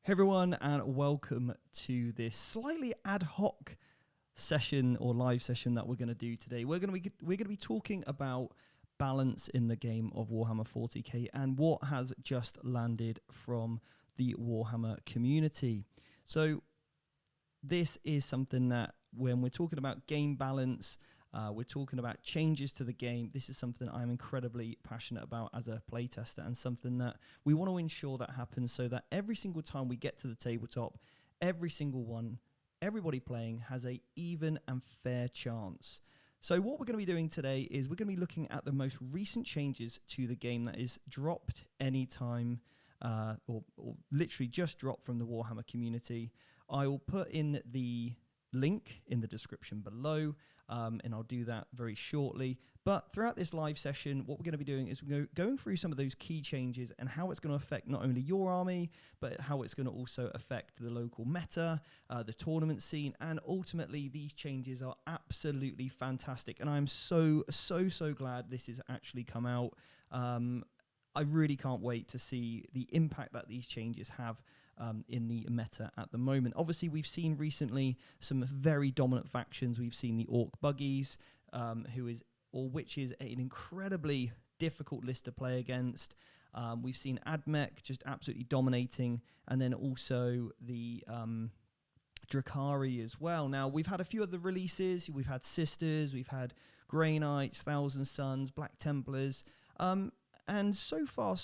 Hey everyone, and welcome to this slightly ad hoc session or live session that we're going to do today. We're going to be talking about balance in the game of Warhammer 40k and what has just landed from the Warhammer community. So this is something that when we're talking about game balance, we're talking about changes to the game. This is something I'm incredibly passionate about as a playtester, and something that we want to ensure that happens so that every single time we get to the tabletop, everybody playing has a even and fair chance. So what we're going to be doing today is we're going to be looking at the most recent changes to the game that is dropped anytime, or literally just dropped from the Warhammer community. I will put in the link in the description below, and I'll do that very shortly. But throughout this live session, what we're going to be doing is we're going through some of those key changes and how it's going to affect not only your army, but how it's going to also affect the local meta, the tournament scene, and ultimately these changes are absolutely fantastic. And I'm so glad this has actually come out. I really can't wait to see the impact that these changes have in the meta at the moment. Obviously, we've seen recently some very dominant factions. We've seen the Orc Buggies, which is an incredibly difficult list to play against. We've seen Mech just absolutely dominating, and then also the Drukari as well. Now, we've had a few other releases. We've had Sisters, we've had Grey Knights, Thousand Sons, Black Templars, and so far,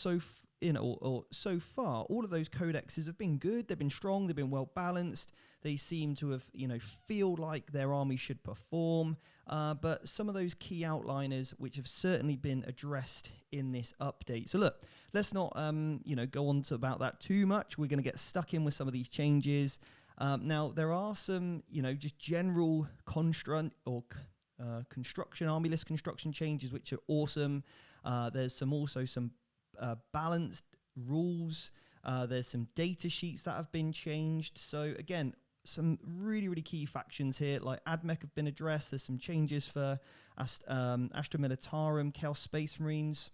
all of those codexes have been good. They've been strong. They've been well balanced. They seem to have, feel like their army should perform. But some of those key outliners, which have certainly been addressed in this update. So look, let's not, go on to about that too much. We're going to get stuck in with some of these changes. Now there are some, just general construction, army list construction changes, which are awesome. There's also some balanced rules. There's some data sheets that have been changed. So again, some really key factions here, like Admech have been addressed. There's some changes for Astra Militarum, Chaos Space Marines,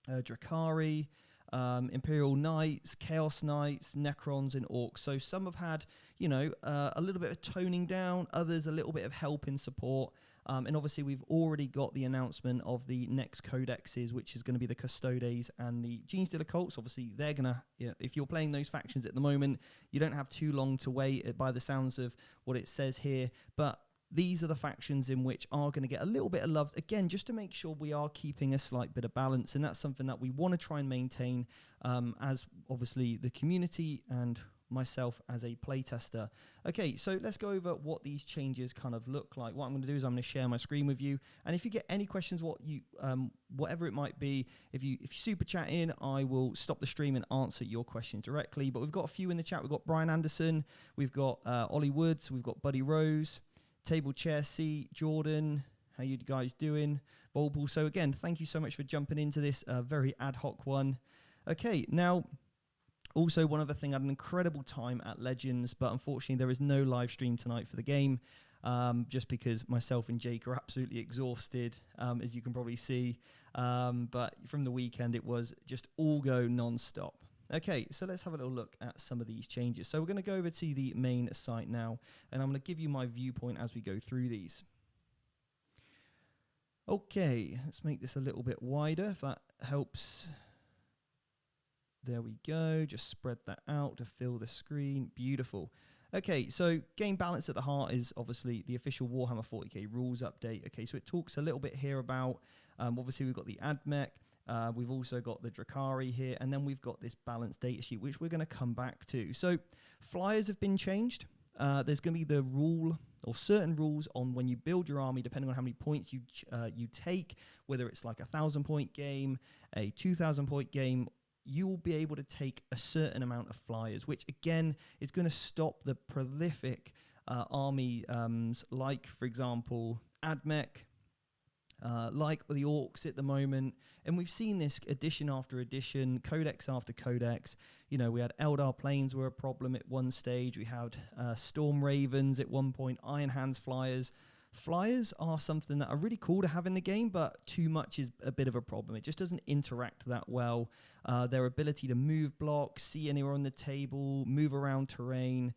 Drukari, Imperial Knights, Chaos Knights, Necrons, and Orcs. So some have had, a little bit of toning down, others a little bit of help in support. And obviously, we've already got the announcement of the next codexes, which is going to be the Custodes and the Gene Stealer Cults. Obviously, they're going to, if you're playing those factions at the moment, you don't have too long to wait by the sounds of what it says here. But these are the factions in which are going to get a little bit of love, again, just to make sure we are keeping a slight bit of balance. And that's something that we want to try and maintain as, obviously, the community and myself as a playtester. Okay, so let's go over what these changes kind of look like. What I'm going to do is I'm going to share my screen with you, and if you get any questions, whatever it might be, if you super chat in, I will stop the stream and answer your question directly. But we've got a few in the chat. We've got Brian Anderson, we've got Ollie Woods, we've got Buddy Rose, Table Chair C, Jordan. How you guys doing? Bulbul. So again, thank you so much for jumping into this very ad hoc one. Okay, now, also, one other thing, I had an incredible time at Legends, but unfortunately there is no live stream tonight for the game, just because myself and Jake are absolutely exhausted, as you can probably see. But from the weekend, it was just all go non-stop. Okay, so let's have a little look at some of these changes. So we're going to go over to the main site now, and I'm going to give you my viewpoint as we go through these. Okay, let's make this a little bit wider, if that helps. There we go, just spread that out to fill the screen. Beautiful. Okay, so game balance at the heart is obviously the official Warhammer 40k rules update. Okay, so it talks a little bit here about, obviously we've got the Admech, we've also got the Drukari here, and then we've got this balanced data sheet, which we're going to come back to. So flyers have been changed. There's going to be the rule or certain rules on when you build your army, depending on how many points you take, whether it's like a 1,000-point game, a 2,000-point game. You will be able to take a certain amount of flyers, which again is going to stop the prolific army, like, for example, Admech, like the Orcs at the moment. And we've seen this edition after edition, codex after codex. We had Eldar Planes were a problem at one stage. We had Storm Ravens at one point, Iron Hands Flyers. Flyers are something that are really cool to have in the game, but too much is a bit of a problem. It just doesn't interact that well. Their ability to move blocks, see anywhere on the table, move around terrain.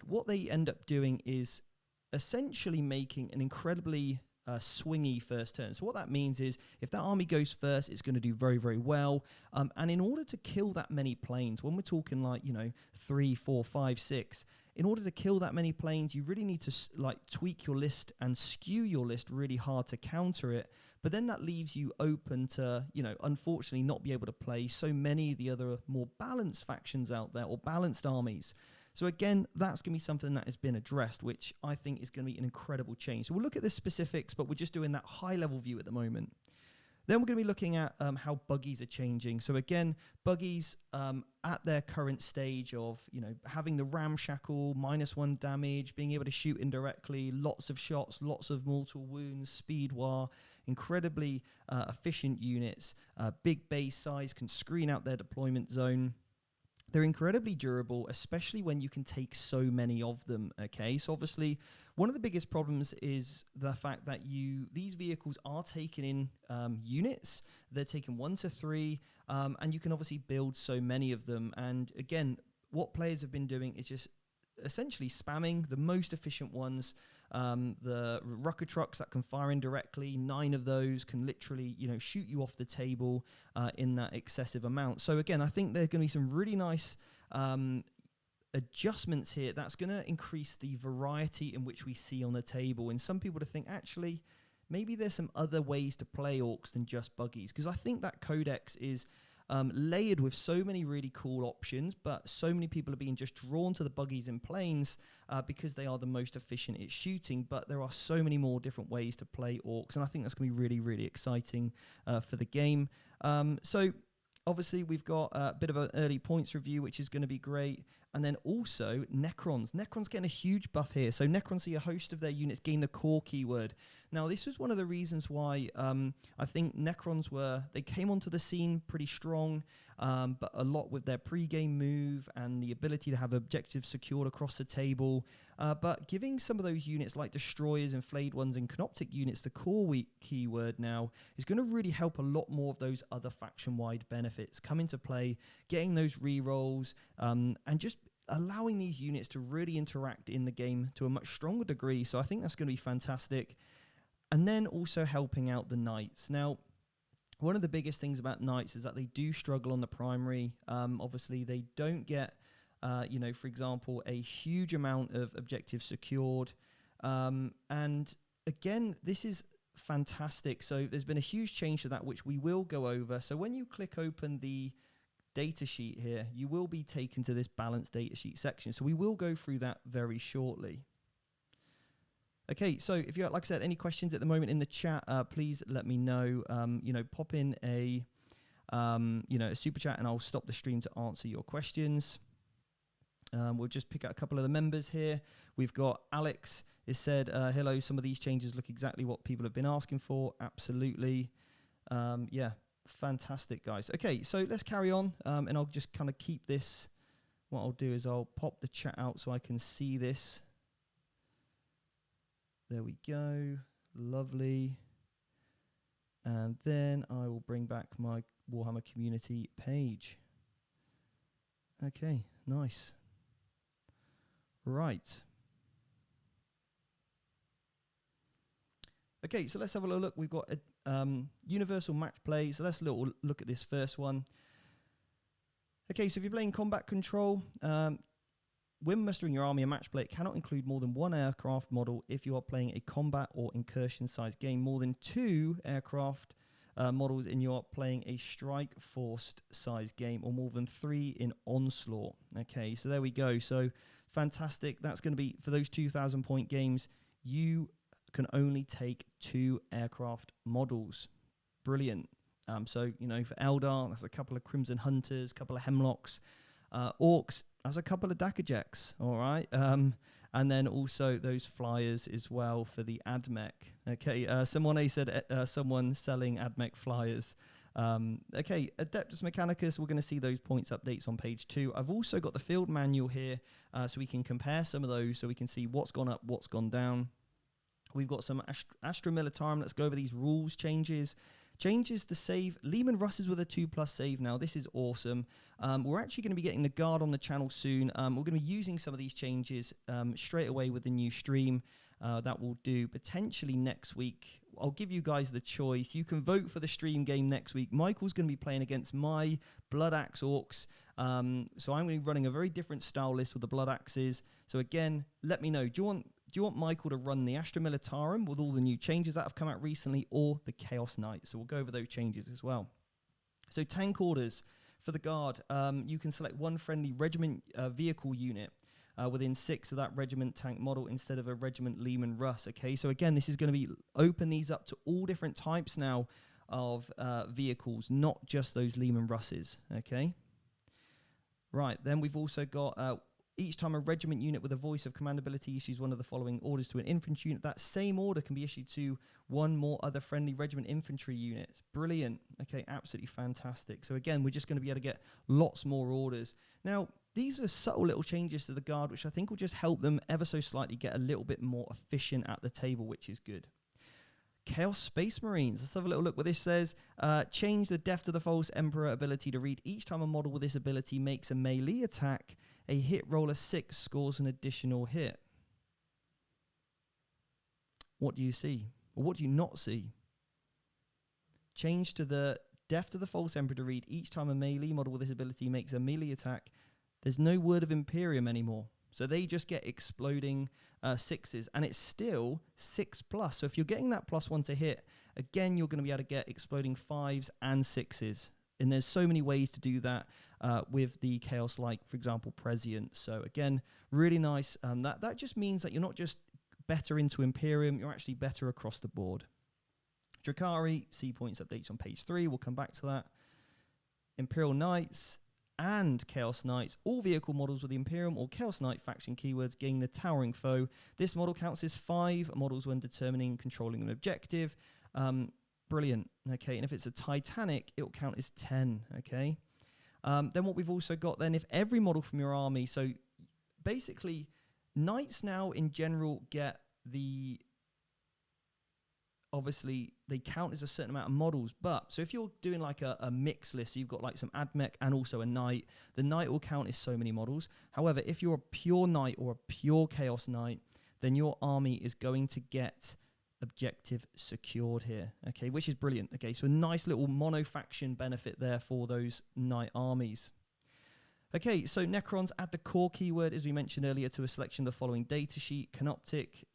What they end up doing is essentially making an incredibly swingy first turn. So what that means is if that army goes first, it's going to do very, very well. And in order to kill that many planes, when we're talking like, 3, 4, 5, 6, in order to kill that many planes, you really need to tweak your list and skew your list really hard to counter it. But then that leaves you open to, unfortunately not be able to play so many of the other more balanced factions out there or balanced armies. So again, that's going to be something that has been addressed, which I think is going to be an incredible change. So we'll look at the specifics, but we're just doing that high-level view at the moment. Then we're going to be looking at how buggies are changing. So again, buggies at their current stage of, having the ramshackle, -1 damage, being able to shoot indirectly, lots of shots, lots of mortal wounds, speed war, incredibly efficient units, big base size, can screen out their deployment zone. They're incredibly durable, especially when you can take so many of them, okay? So obviously, one of the biggest problems is the fact that these vehicles are taken in units. They're taken 1 to 3, and you can obviously build so many of them. And again, what players have been doing is just essentially spamming the most efficient ones. The rocket trucks that can fire indirectly, 9 of those can literally, shoot you off the table in that excessive amount. So again, I think there are going to be some really nice adjustments here that's going to increase the variety in which we see on the table. And some people to think, actually, maybe there's some other ways to play orcs than just buggies, because I think that codex is layered with so many really cool options, but so many people are being just drawn to the buggies and planes because they are the most efficient at shooting. But there are so many more different ways to play orcs, and I think that's going to be really, really exciting for the game. So obviously we've got a bit of an early points review, which is going to be great. And then also Necrons. Necrons getting a huge buff here. So Necrons see a host of their units gain the core keyword. Now, this was one of the reasons why I think Necrons they came onto the scene pretty strong, but a lot with their pre-game move and the ability to have objectives secured across the table. But giving some of those units like Destroyers and Flayed Ones and Canoptic units the core keyword now is going to really help a lot more of those other faction-wide benefits come into play, getting those rerolls, and just allowing these units to really interact in the game to a much stronger degree. So I think that's going to be fantastic. And then also helping out the Knights. Now, one of the biggest things about Knights is that they do struggle on the primary. Obviously, they don't get, for example, a huge amount of objectives secured. And again, this is fantastic. So there's been a huge change to that, which we will go over. So when you click open the data sheet here, you will be taken to this balanced data sheet section. So we will go through that very shortly. Okay, so if you, like I said, any questions at the moment in the chat, please let me know. Pop in a super chat, and I'll stop the stream to answer your questions. We'll just pick out a couple of the members here. We've got Alex. It said, hello, some of these changes look exactly what people have been asking for. Absolutely. Yeah, fantastic, guys. Okay, so let's carry on, and I'll just kind of keep this. What I'll do is I'll pop the chat out so I can see this. There we go. Lovely. And then I will bring back my Warhammer Community page. Okay, nice. Right. Okay, so let's have a little look. We've got a universal match play. So let's look at this first one. Okay, so if you're playing combat control, when mustering your army in match play, it cannot include more than 1 aircraft model if you are playing a combat or incursion-sized game. More than 2 aircraft models in you are playing a strike-forced-sized game, or more than 3 in onslaught. Okay, so there we go. So fantastic. That's going to be, for those 2,000-point games, you can only take 2 aircraft models. Brilliant. So, for Eldar, that's a couple of Crimson Hunters, a couple of Hemlocks. Orcs, that's a couple of Dakajeks, all right? And then also those flyers as well for the AdMech. Okay, Simone said someone selling AdMech flyers. Okay, Adeptus Mechanicus, we're going to see those points updates on page 2. I've also got the field manual here so we can compare some of those, so we can see what's gone up, what's gone down. We've got some Astra Militarum. Let's go over these rules changes. Changes to save. Lehman Russ is with a 2+ save now. This is awesome. We're actually going to be getting the Guard on the channel soon. We're going to be using some of these changes straight away with the new stream. That will do potentially next week. I'll give you guys the choice. You can vote for the stream game next week. Michael's going to be playing against my Blood Axe Orcs. So I'm going to be running a very different style list with the Blood Axes. So again, let me know. Do you want Michael to run the Astra Militarum with all the new changes that have come out recently, or the Chaos Knight? So we'll go over those changes as well. So tank orders for the Guard. You can select one friendly regiment vehicle unit within 6 of that regiment tank model instead of a regiment Lehman Russ. Okay, so again, this is going to be open these up to all different types now of vehicles, not just those Lehman Russes. Okay, right, then we've also got each time a regiment unit with a voice of command ability issues one of the following orders to an infantry unit, that same order can be issued to one more other friendly regiment infantry units. Brilliant. Okay, absolutely fantastic. So again, we're just going to be able to get lots more orders. Now, these are subtle little changes to the Guard, which I think will just help them ever so slightly get a little bit more efficient at the table, which is good. Chaos Space Marines. Let's have a little look what this says. Change the Death to the False Emperor ability to read. Each time a model with this ability makes a melee attack, a hit roll of 6 scores an additional hit. What do you see? Or what do you not see? Change to the Death to the False Emperor to read. Each time a melee model with this ability makes a melee attack, there's no word of Imperium anymore. So they just get exploding 6s, and it's still 6+. So if you're getting that +1 to hit, again, you're going to be able to get exploding 5s and 6s. And there's so many ways to do that with the Chaos, like, for example, Prescient. So again, really nice. That just means that you're not just better into Imperium, you're actually better across the board. Drukari, C points updates on page 3. We'll come back to that. Imperial Knights and Chaos Knights, all vehicle models with the Imperium or Chaos Knight faction keywords gain the Towering Foe. This model counts as 5 models when determining controlling an objective. Brilliant. Okay, and if it's a Titanic, it will count as 10. Okay. Then what we've also got then, if every model from your army, so basically Knights now in general get the, obviously they count as a certain amount of models, but so if you're doing like a mix list, so you've got like some Admech and also a Knight, the Knight will count as so many models. However, if you're a pure Knight or a pure Chaos Knight, then your army is going to get objective secured here, okay, which is brilliant. Okay, so a nice little mono-faction benefit there for those Knight armies. Okay, so Necrons, add the core keyword, as we mentioned earlier, to a selection of the following datasheet. Canoptic,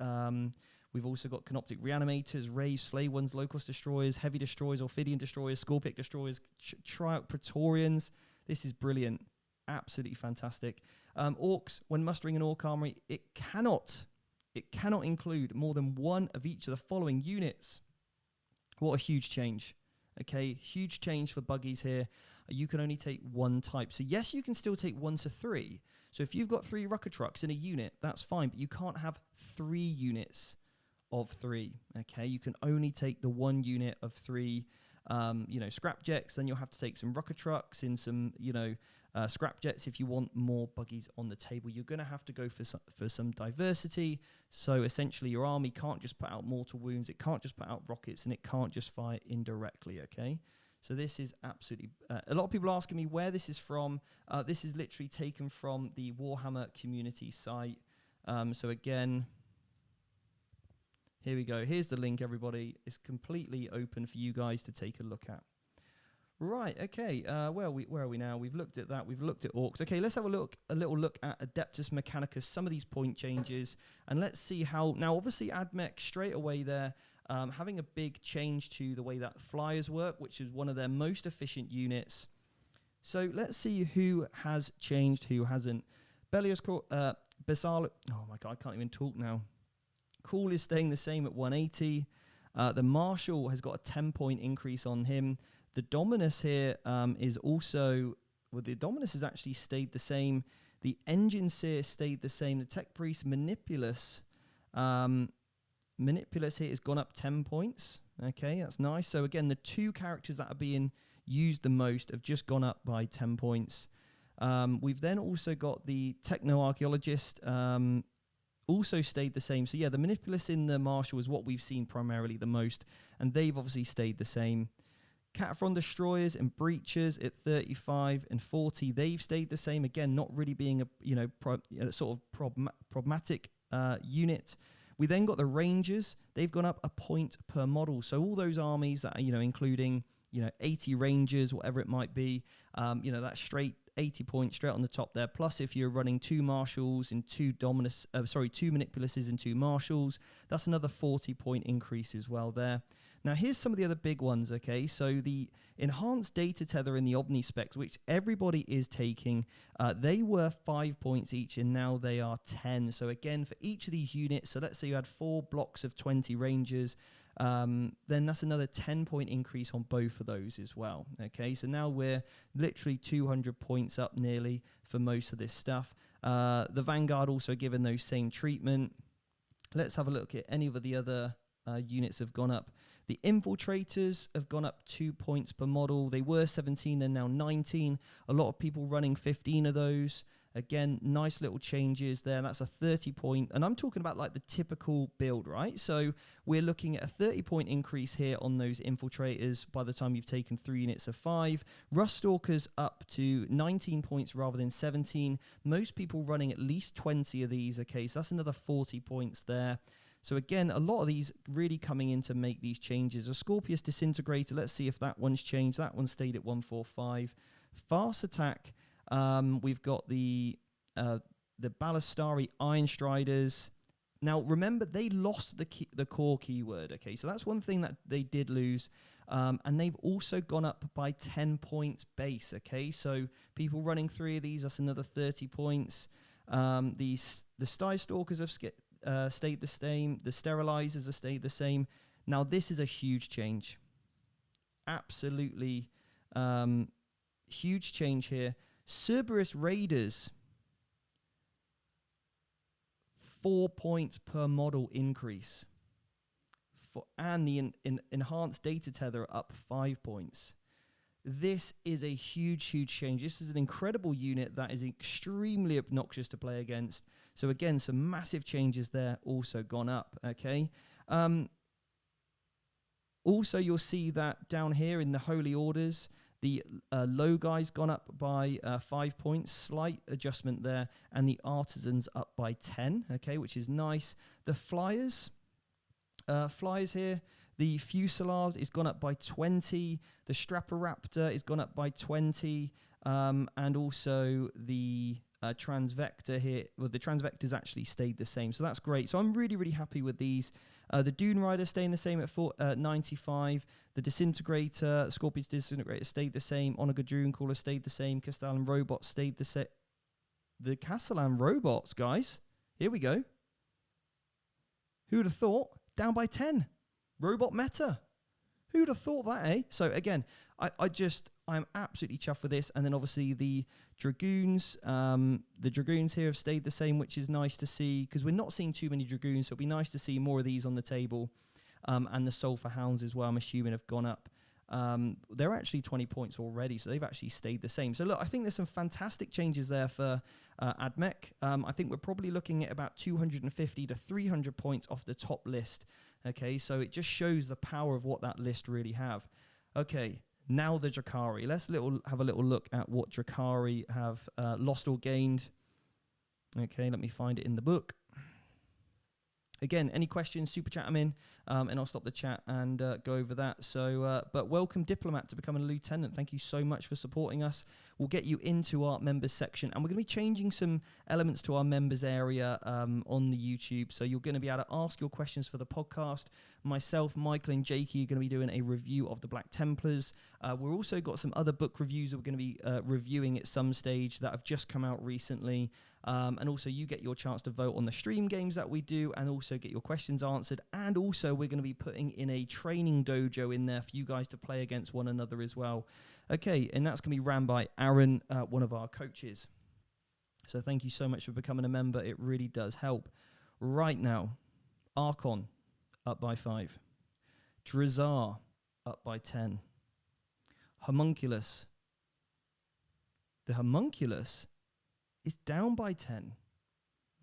we've also got Canoptic Reanimators, Rays, Flay Ones, Low-Cost Destroyers, Heavy Destroyers, Ophidian Destroyers, Scorpic Destroyers, Tryout Praetorians. This is brilliant. Absolutely fantastic. Orcs, when mustering an Orc army, it cannot include more than one of each of the following units. What a huge change. Okay, huge change for buggies here. You can only take one type. So yes, you can still take 1 to 3. So if you've got 3 Rucker Trucks in a unit, that's fine, but you can't have 3 units of 3. Okay, you can only take the 1 unit of 3 scrapjets. Then you'll have to take some Rucker Trucks in some, scrapjets if you want more buggies on the table. You're going to have to go for some diversity. So essentially your army can't just put out mortal wounds, it can't just put out rockets, and it can't just fire indirectly. Okay, so this is absolutely a lot of people are asking me where this is from. This is literally taken from the Warhammer Community site. So again, here we go. Here's the link, everybody. It's completely open for you guys to take a look at. Right, okay, where are we now? We've looked at that, we've looked at Orcs. Okay, let's have a little look at Adeptus Mechanicus, some of these point changes, and let's see how, now obviously Admech straight away there, having a big change to the way that flyers work, which is one of their most efficient units. So let's see who has changed, who hasn't. Belios, Besalo, oh my god, I can't even talk now. Cool is staying the same at 180. The Marshal has got a 10-point increase on him. The Dominus here is also, well, the Dominus has actually stayed the same. The Engine Seer stayed the same. The Tech Priest Manipulus here has gone up 10 points. Okay, that's nice. So again, the 2 characters that are being used the most have just gone up by 10 points. We've then also got the Techno-Archaeologist also stayed the same. So yeah, the Manipulus in the Marshal is what we've seen primarily the most, and they've obviously stayed the same. Cataphren Destroyers and Breachers at 35 and 40, they've stayed the same. Again, not really being a sort of problematic unit. We then got the Rangers. They've gone up a point per model. So all those armies that are, including, 80 Rangers, whatever it might be, that's straight 80 points straight on the top there. Plus, if you're running 2 Marshals and 2 Manipuluses and 2 Marshals, that's another 40-point increase as well there. Now, here's some of the other big ones, okay? So the Enhanced Data Tether and the Omni Specs, which everybody is taking, they were 5 points each, and now they are 10. So again, for each of these units, so let's say you had 4 blocks of 20 Rangers, then that's another 10-point increase on both of those as well, okay? So now we're literally 200 points up nearly for most of this stuff. The Vanguard also given those same treatment. Let's have a look at any of the other units have gone up. The Infiltrators have gone up 2 points per model. They were 17, they're now 19. A lot of people running 15 of those. Again, nice little changes there. That's a 30-point, and I'm talking about like the typical build, right? So we're looking at a 30-point increase here on those Infiltrators by the time you've taken 3 units of 5. Rust Stalkers up to 19 points rather than 17. Most people running at least 20 of these, okay? So that's another 40 points there. So again, a lot of these really coming in to make these changes. A Scorpius Disintegrator, let's see if that one's changed. That one stayed at 145. Fast Attack, we've got the Ballistari Iron Striders. Now, remember, they lost the core keyword, okay? So that's one thing that they did lose. And they've also gone up by 10 points base, okay? So people running 3 of these, that's another 30 points. The Sty Stalkers have stayed the same. The Sterilizers have stayed the same. Now, this is a huge change. Absolutely huge change here. Cerberus Raiders, 4 points per model increase. And the Enhanced Data Tether up 5 points. This is a huge, huge change. This is an incredible unit that is extremely obnoxious to play against. So again, some massive changes there also gone up, okay? Also, you'll see that down here in the Holy Orders, the low guys gone up by 5 points, slight adjustment there, and the Artisans up by 10, okay, which is nice. The Flyers here, the Fusiliers is gone up by 20. The Straporaptor is gone up by 20. And also the Transvector here. Well, the Transvector's actually stayed the same. So that's great. So I'm really, really happy with these. The Dune Rider staying the same at 95. The Disintegrator, Scorpius Disintegrator stayed the same. Onaga Drune Caller stayed the same. Castellan Robots stayed the same. The Castellan Robots, guys. Here we go. Who would have thought? Down by 10. Robot meta. Who'd have thought that, eh? So again, I'm absolutely chuffed with this. And then obviously the Dragoons here have stayed the same, which is nice to see because we're not seeing too many Dragoons. So it'll be nice to see more of these on the table. And the Sulphur Hounds as well, I'm assuming, have gone up. They're actually 20 points already, so they've actually stayed the same. So look, I think there's some fantastic changes there for AdMech. I think we're probably looking at about 250 to 300 points off the top list. Okay, so it just shows the power of what that list really have. Okay, now the Drukari. Let's have a little look at what Drukari have lost or gained. Okay, let me find it in the book. Again, any questions, super chat them in, and I'll stop the chat and go over that. So, but welcome, Diplomat, to becoming a lieutenant. Thank you so much for supporting us. We'll get you into our members section, and we're going to be changing some elements to our members area on the YouTube. So you're going to be able to ask your questions for the podcast. Myself, Michael, and Jakey are going to be doing a review of the Black Templars. We've also got some other book reviews that we're going to be reviewing at some stage that have just come out recently. And also you get your chance to vote on the stream games that we do and also get your questions answered. And also we're going to be putting in a training dojo in there for you guys to play against one another as well. Okay, and that's going to be ran by Aaron, one of our coaches. So thank you so much for becoming a member. It really does help. Right now, Archon up by 5. Drazar up by 10. Homunculus. The Homunculus is down by 10.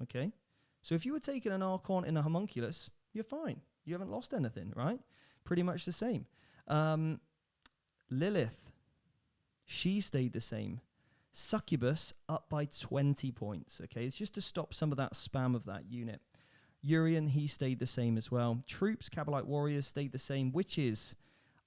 Okay, So if you were taking an Archon in a Homunculus, you're fine. You haven't lost anything, right? Pretty much the same. Lilith, she stayed the same. Succubus up by 20 points. Okay, it's just to stop some of that spam of that unit. Urian, he stayed the same as well. Troops, Kabalite Warriors stayed the same. Witches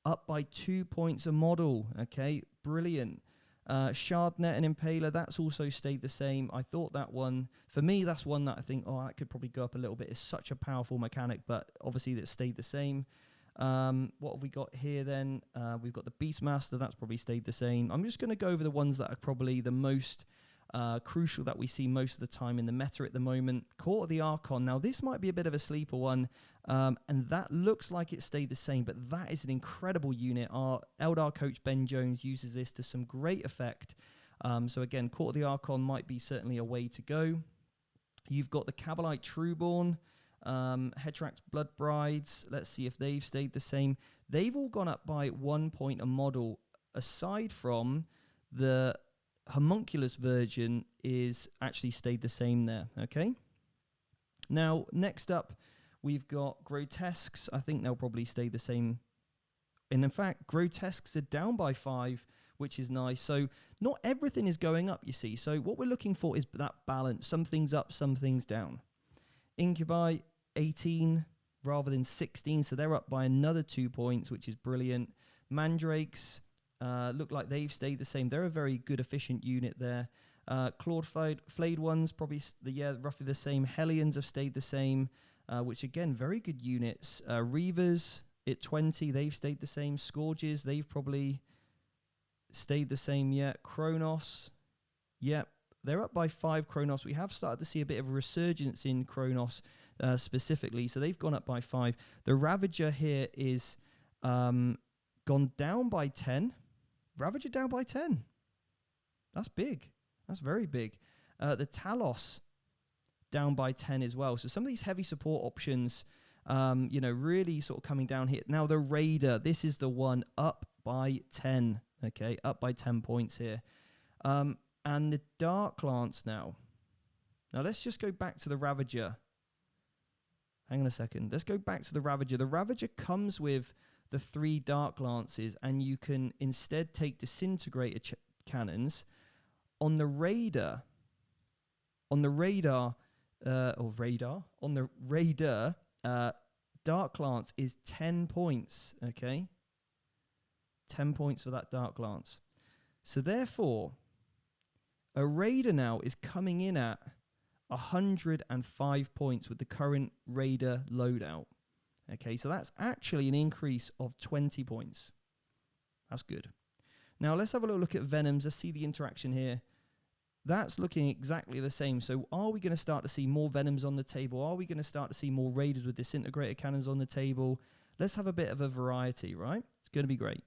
up by 2 points a model. Okay, brilliant. Shardnet and Impaler, that's also stayed the same. I thought that one, for me, that's one that I think, oh, that could probably go up a little bit. It's such a powerful mechanic, but obviously that stayed the same. What have we got here then? We've got the Beastmaster, that's probably stayed the same. I'm just going to go over the ones that are probably the most crucial that we see most of the time in the meta at the moment. Court of the Archon. Now, this might be a bit of a sleeper one, and that looks like it stayed the same, but that is an incredible unit. Our Eldar coach Ben Jones uses this to some great effect. So again, Court of the Archon might be certainly a way to go. You've got the Kabalite Trueborn, Hetrax Blood Brides. Let's see if they've stayed the same. They've all gone up by 1 point a model, aside from the Homunculus version is actually stayed the same there. Okay. Now, next up, we've got Grotesques. I think they'll probably stay the same. And in fact, Grotesques are down by 5, which is nice. So not everything is going up, you see. So what we're looking for is that balance. Some things up, some things down. Incubi, 18 rather than 16. So they're up by another 2 points, which is brilliant. Mandrakes look like they've stayed the same. They're a very good, efficient unit there. Clawed Flayed ones, probably roughly the same. Hellions have stayed the same, which again, very good units. Reavers at 20, they've stayed the same. Scourges, they've probably stayed the same yet. Kronos, yep, they're up by 5. Kronos, we have started to see a bit of a resurgence in Kronos specifically, so they've gone up by 5. The Ravager here is gone down by 10. Ravager down by 10. That's big. That's very big. The Talos down by 10 as well. So some of these heavy support options, really sort of coming down here. Now the Raider, this is the one up by 10. Okay, up by 10 points here. And the Dark Lance now. Now let's just go back to the Ravager. Hang on a second. Let's go back to the Ravager. The Ravager comes with the 3 Dark Lances, and you can instead take disintegrator cannons. On the Raider, Dark Lance is 10 points, okay? 10 points for that Dark Lance. So therefore, a Raider now is coming in at 105 points with the current Raider loadout. Okay, so that's actually an increase of 20 points. That's good. Now, let's have a little look at Venoms. Let's see the interaction here. That's looking exactly the same. So are we going to start to see more Venoms on the table? Are we going to start to see more Raiders with disintegrator cannons on the table? Let's have a bit of a variety, right? It's going to be great.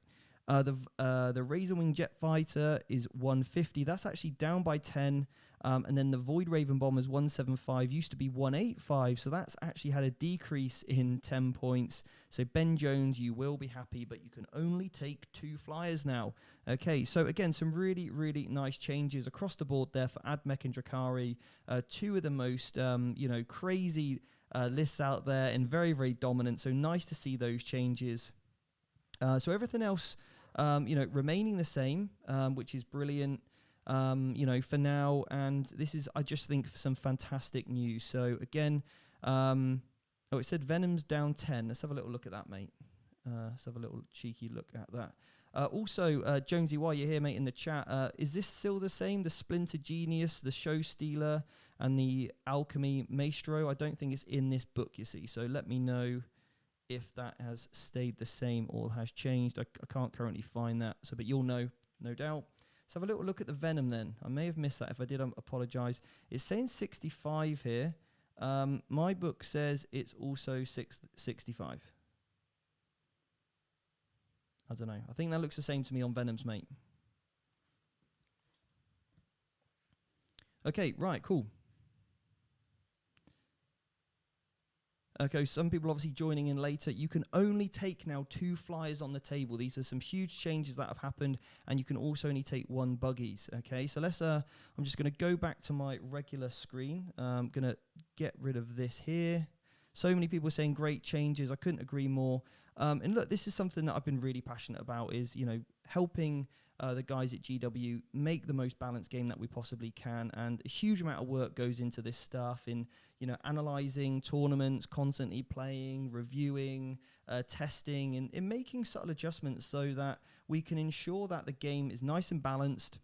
The Razorwing Jet Fighter is 150. That's actually down by 10. And then the Void Raven Bomber is 175. Used to be 185. So that's actually had a decrease in 10 points. So Ben Jones, you will be happy, but you can only take 2 flyers now. Okay, so again, some really, really nice changes across the board there for Mech and Drukari. 2 of the most, crazy lists out there and very, very dominant. So nice to see those changes. So everything else, remaining the same, which is brilliant, for now. And this is, I just think, some fantastic news. So again, it said Venom's down 10. Let's have a little look at that, mate. Let's have a little cheeky look at that. Also, Jonesy, while you're here, mate, in the chat, is this still the same? The Splinter Genius, the Show Stealer, and the Alchemy Maestro? I don't think it's in this book, you see. So let me know if that has stayed the same or has changed. I can't currently find that. So, but you'll know, no doubt. Let's have a little look at the Venom then. I may have missed that. If I did, I apologize. It's saying 65 here. My book says it's also 65. I don't know. I think that looks the same to me on Venoms, mate. Okay, right, cool. Okay, some people obviously joining in later. You can only take now 2 flyers on the table. These are some huge changes that have happened, and you can also only take 1 buggies. Okay, so let's. I'm just going to go back to my regular screen. I'm going to get rid of this here. So many people saying great changes. I couldn't agree more. And look, this is something that I've been really passionate about. Is helping the guys at GW make the most balanced game that we possibly can, and a huge amount of work goes into this stuff in analyzing tournaments, constantly playing, reviewing, testing, and in making subtle adjustments so that we can ensure that the game is nice and balanced,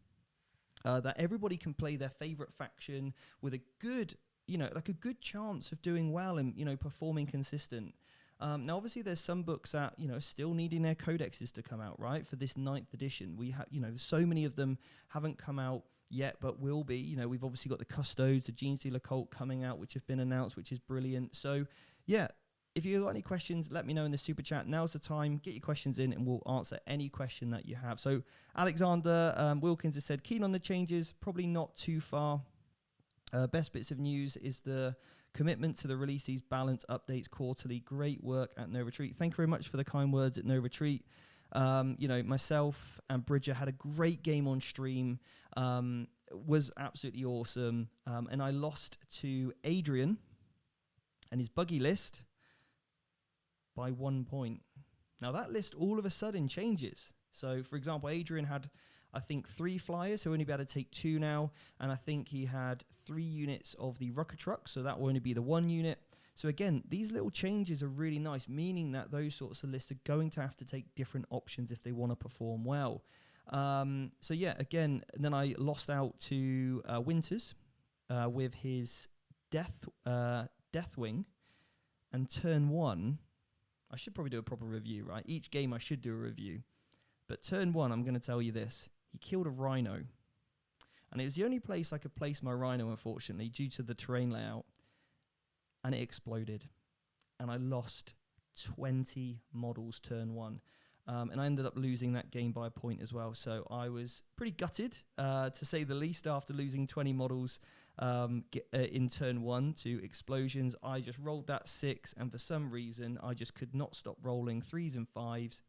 that everybody can play their favorite faction with a good like a good chance of doing well and performing consistent. Now, obviously, there's some books that are still needing their codexes to come out, right? For this 9th edition, we have so many of them haven't come out yet, but will be. We've obviously got the Custodes, the Gene Stealer Cult coming out, which have been announced, which is brilliant. So, yeah, if you've got any questions, let me know in the super chat. Now's the time. Get your questions in, and we'll answer any question that you have. So, Alexander Wilkins has said, keen on the changes, probably not too far. Best bits of news is the commitment to the release these balance updates quarterly. Great work at No Retreat. Thank you very much for the kind words at No Retreat. Myself and Bridger had a great game on stream. Was absolutely awesome. And I lost to Adrian and his buggy list by 1 point. Now that list all of a sudden changes. So, for example, Adrian had, I think, 3 flyers, so only be able to take 2 now. And I think he had 3 units of the Rucker Truck, so that will only be the 1 unit. So again, these little changes are really nice, meaning that those sorts of lists are going to have to take different options if they want to perform well. So yeah, again, then I lost out to Winters with his Deathwing, and turn 1, I should probably do a proper review, right? Each game I should do a review. But turn 1, I'm going to tell you this. He killed a Rhino. And it was the only place I could place my Rhino, unfortunately, due to the terrain layout. And it exploded. And I lost 20 models turn 1. And I ended up losing that game by a point as well. So I was pretty gutted, to say the least, after losing 20 models in turn 1 to explosions. I just rolled that 6, and for some reason, I just could not stop rolling 3s and 5s.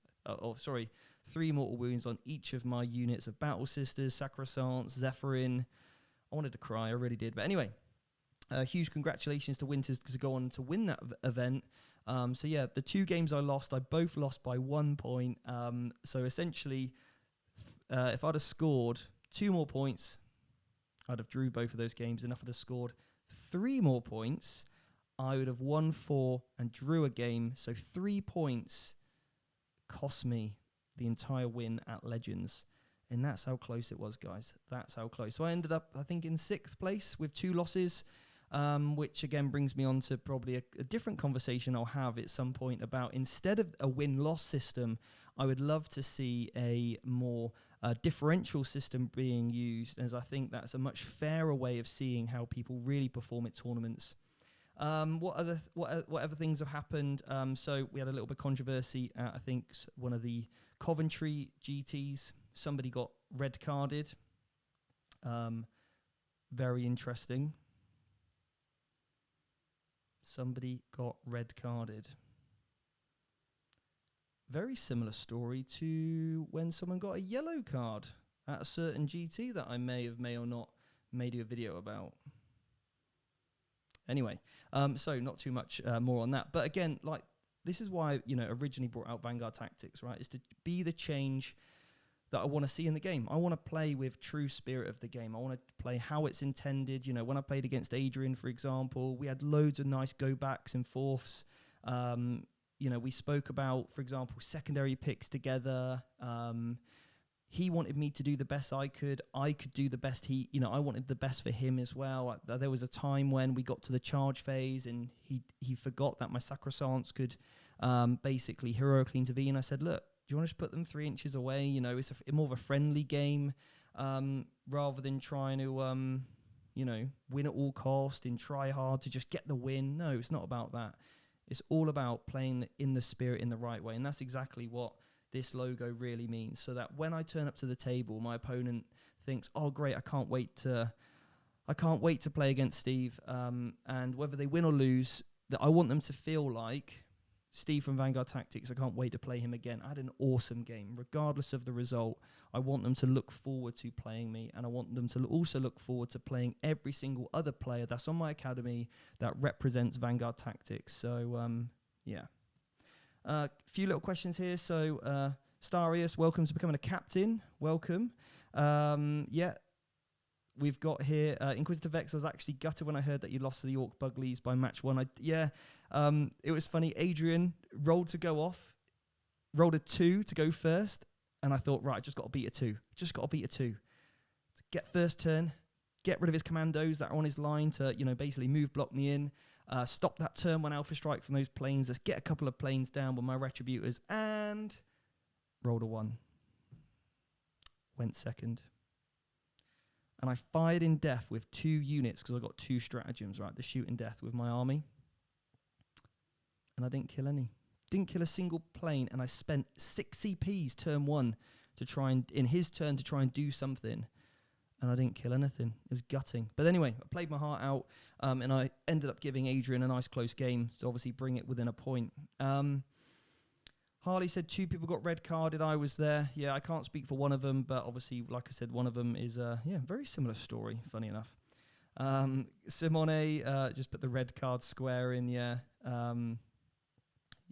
3 mortal wounds on each of my units of Battle Sisters, Sacrosancts, Zephyrin. I wanted to cry, I really did. But anyway, huge congratulations to Winters to go on to win that event. So yeah, the 2 games I lost, I both lost by 1 point. So essentially, if I'd have scored 2 more points, I'd have drew both of those games. And if I'd have scored 3 more points, I would have won 4 and drew a game. So 3 points cost me the entire win at Legends. And that's how close it was, guys. That's how close. So I ended up, I think, in 6th place with 2 losses, which again brings me on to probably a different conversation I'll have at some point about, instead of a win-loss system, I would love to see a more differential system being used, as I think that's a much fairer way of seeing how people really perform at tournaments. What other things have happened? So we had a little bit of controversy. I think one of the Coventry GTs, somebody got red carded. Very interesting. Somebody got red carded. Very similar story to when someone got a yellow card at a certain GT that I may or not made a video about. Anyway, so not too much more on that. But again, like, this is why, originally brought out Vanguard Tactics, right? Is to be the change that I want to see in the game. I want to play with true spirit of the game. I want to play how it's intended. When I played against Adrian, for example, we had loads of nice go-backs and forths. We spoke about, for example, secondary picks together. He wanted me to do the best I could. I could do the best I wanted the best for him as well. There was a time when we got to the charge phase and he forgot that my Sacrosancts could basically heroically intervene. I said, look, do you want to just put them 3 inches away? It's more of a friendly game rather than trying to, win at all cost and try hard to just get the win. No, it's not about that. It's all about playing in the spirit in the right way. And that's exactly what this logo really means. So that when I turn up to the table, my opponent thinks, oh, great, I can't wait to play against Steve. And whether they win or lose, that I want them to feel like Steve from Vanguard Tactics, I can't wait to play him again. I had an awesome game. Regardless of the result, I want them to look forward to playing me, and I want them to also look forward to playing every single other player that's on my academy that represents Vanguard Tactics. So, yeah. A few little questions here. So, Starius, welcome to becoming a captain. Welcome. Yeah. We've got here Inquisitive X. I was actually gutted when I heard that you lost to the Orc Buglies by match 1. It was funny. Adrian rolled to go off, rolled a 2 to go first, and I thought, right, just got to beat a 2. Just got to beat a 2. To get first turn, get rid of his commandos that are on his line to, basically move block me in, stop that turn 1 Alpha Strike from those planes. Let's get a couple of planes down with my Retributors, and rolled a 1. Went second. And I fired in death with 2 units because I got 2 stratagems, right, to shoot in death with my army. And I didn't kill any. Didn't kill a single plane, and I spent 6 CPs turn 1 to try and, in his turn, to try and do something. And I didn't kill anything. It was gutting. But anyway, I played my heart out, and I ended up giving Adrian a nice close game to obviously bring it within a point. Harley said 2 people got red carded. I was there. Yeah, I can't speak for one of them, but obviously, like I said, one of them is very similar story, funny enough. Simone just put the red card square in, yeah.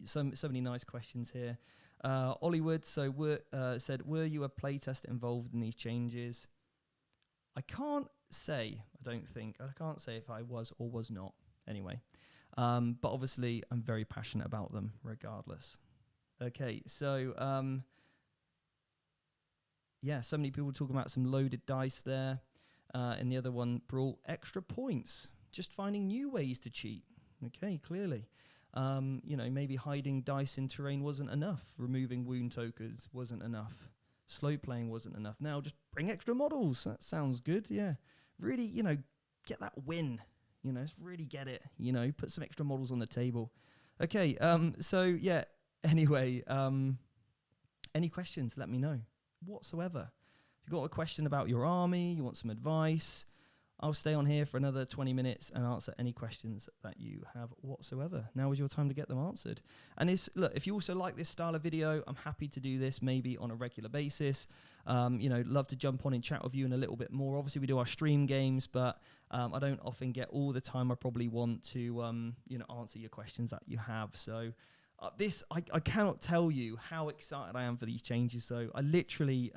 So many nice questions here. Ollywood said, were you a playtester involved in these changes? I can't say, I don't think. I can't say if I was or was not, anyway. But obviously, I'm very passionate about them, regardless. Okay, so, so many people talking about some loaded dice there. And the other one brought extra points. Just finding new ways to cheat. Okay, clearly. Maybe hiding dice in terrain wasn't enough. Removing wound tokens wasn't enough. Slow playing wasn't enough. Now just bring extra models. That sounds good, yeah. Really, get that win. Let's really get it. Put some extra models on the table. Okay, anyway, any questions, let me know whatsoever. If you've got a question about your army, you want some advice, I'll stay on here for another 20 minutes and answer any questions that you have whatsoever. Now is your time to get them answered. And if you also like this style of video, I'm happy to do this maybe on a regular basis. Love to jump on and chat with you in a little bit more. Obviously, we do our stream games, but I don't often get all the time I probably want to, answer your questions that you have. So I cannot tell you how excited I am for these changes. So I literally...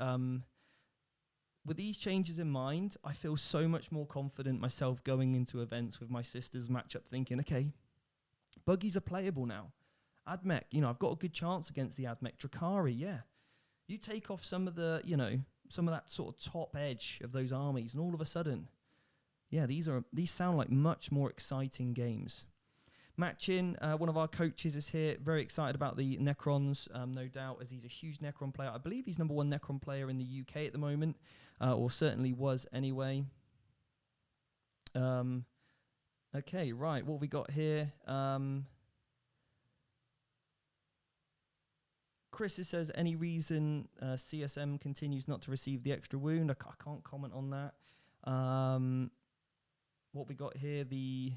with these changes in mind, I feel so much more confident myself going into events with my sister's matchup thinking, okay, buggies are playable now. Admech, I've got a good chance against the Admech. Drukari, yeah. You take off some of the, some of that sort of top edge of those armies, and all of a sudden, yeah, these sound like much more exciting games. Matchin, one of our coaches is here, very excited about the Necrons, no doubt, as he's a huge Necron player. I believe he's #1 Necron player in the UK at the moment, or certainly was anyway. Okay, right, what we got here? Chris says, any reason CSM continues not to receive the extra wound? I can't comment on that. What we got here, the